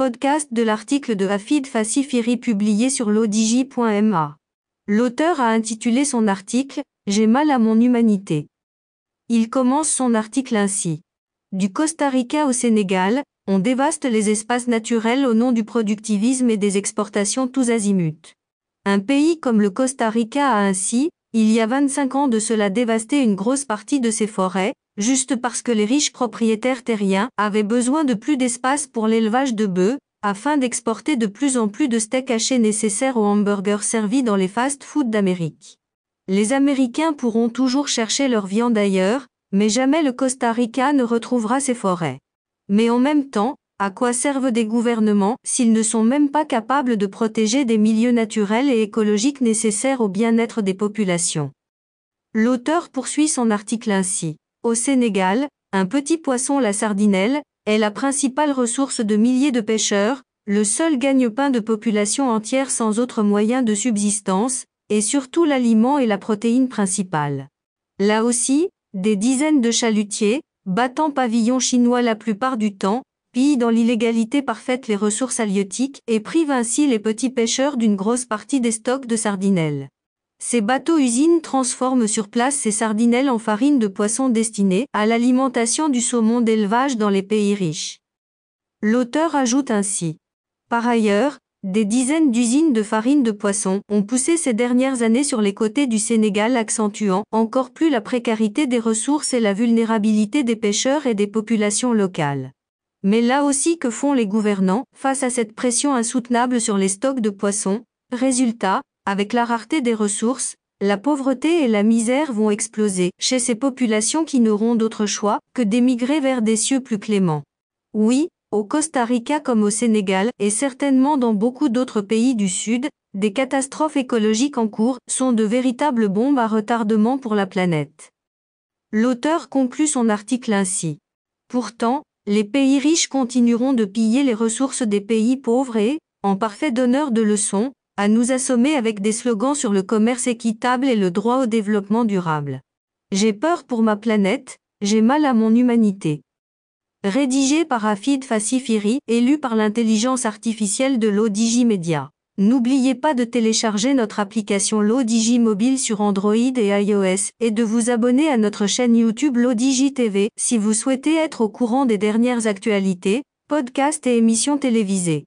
podcast de l'article de Hafid Fassifiri publié sur l'odj.ma. L'auteur a intitulé son article « J'ai mal à mon humanité ». Il commence son article ainsi. Du Costa Rica au Sénégal, on dévaste les espaces naturels au nom du productivisme et des exportations tous azimuts. Un pays comme le Costa Rica a ainsi, il y a 25 ans de cela dévasté une grosse partie de ses forêts, juste parce que les riches propriétaires terriens avaient besoin de plus d'espace pour l'élevage de bœufs, afin d'exporter de plus en plus de steaks hachés nécessaires aux hamburgers servis dans les fast-foods d'Amérique. Les Américains pourront toujours chercher leur viande ailleurs, mais jamais le Costa Rica ne retrouvera ses forêts. Mais en même temps, à quoi servent des gouvernements s'ils ne sont même pas capables de protéger des milieux naturels et écologiques nécessaires au bien-être des populations? L'auteur poursuit son article ainsi. Au Sénégal, un petit poisson, la sardinelle, est la principale ressource de milliers de pêcheurs, le seul gagne-pain de populations entières sans autre moyen de subsistance, et surtout l'aliment et la protéine principale. Là aussi, des dizaines de chalutiers, battant pavillon chinois la plupart du temps, pillent dans l'illégalité parfaite les ressources halieutiques et privent ainsi les petits pêcheurs d'une grosse partie des stocks de sardinelles. Ces bateaux-usines transforment sur place ces sardinelles en farine de poisson destinée à l'alimentation du saumon d'élevage dans les pays riches. L'auteur ajoute ainsi. Par ailleurs, des dizaines d'usines de farine de poisson ont poussé ces dernières années sur les côtés du Sénégal, accentuant encore plus la précarité des ressources et la vulnérabilité des pêcheurs et des populations locales. Mais là aussi, que font les gouvernants face à cette pression insoutenable sur les stocks de poissons? Résultat, avec la rareté des ressources, la pauvreté et la misère vont exploser chez ces populations qui n'auront d'autre choix que d'émigrer vers des cieux plus cléments. Oui, au Costa Rica comme au Sénégal et certainement dans beaucoup d'autres pays du Sud, des catastrophes écologiques en cours sont de véritables bombes à retardement pour la planète. L'auteur conclut son article ainsi. Pourtant, les pays riches continueront de piller les ressources des pays pauvres et, en parfait donneur de leçons, à nous assommer avec des slogans sur le commerce équitable et le droit au développement durable. J'ai peur pour ma planète, j'ai mal à mon humanité. Rédigé par Hafid Fassifiri et lu par l'intelligence artificielle de l'ODJ Media. N'oubliez pas de télécharger notre application l'ODJ mobile sur Android et iOS et de vous abonner à notre chaîne YouTube l'ODJ TV si vous souhaitez être au courant des dernières actualités, podcasts et émissions télévisées.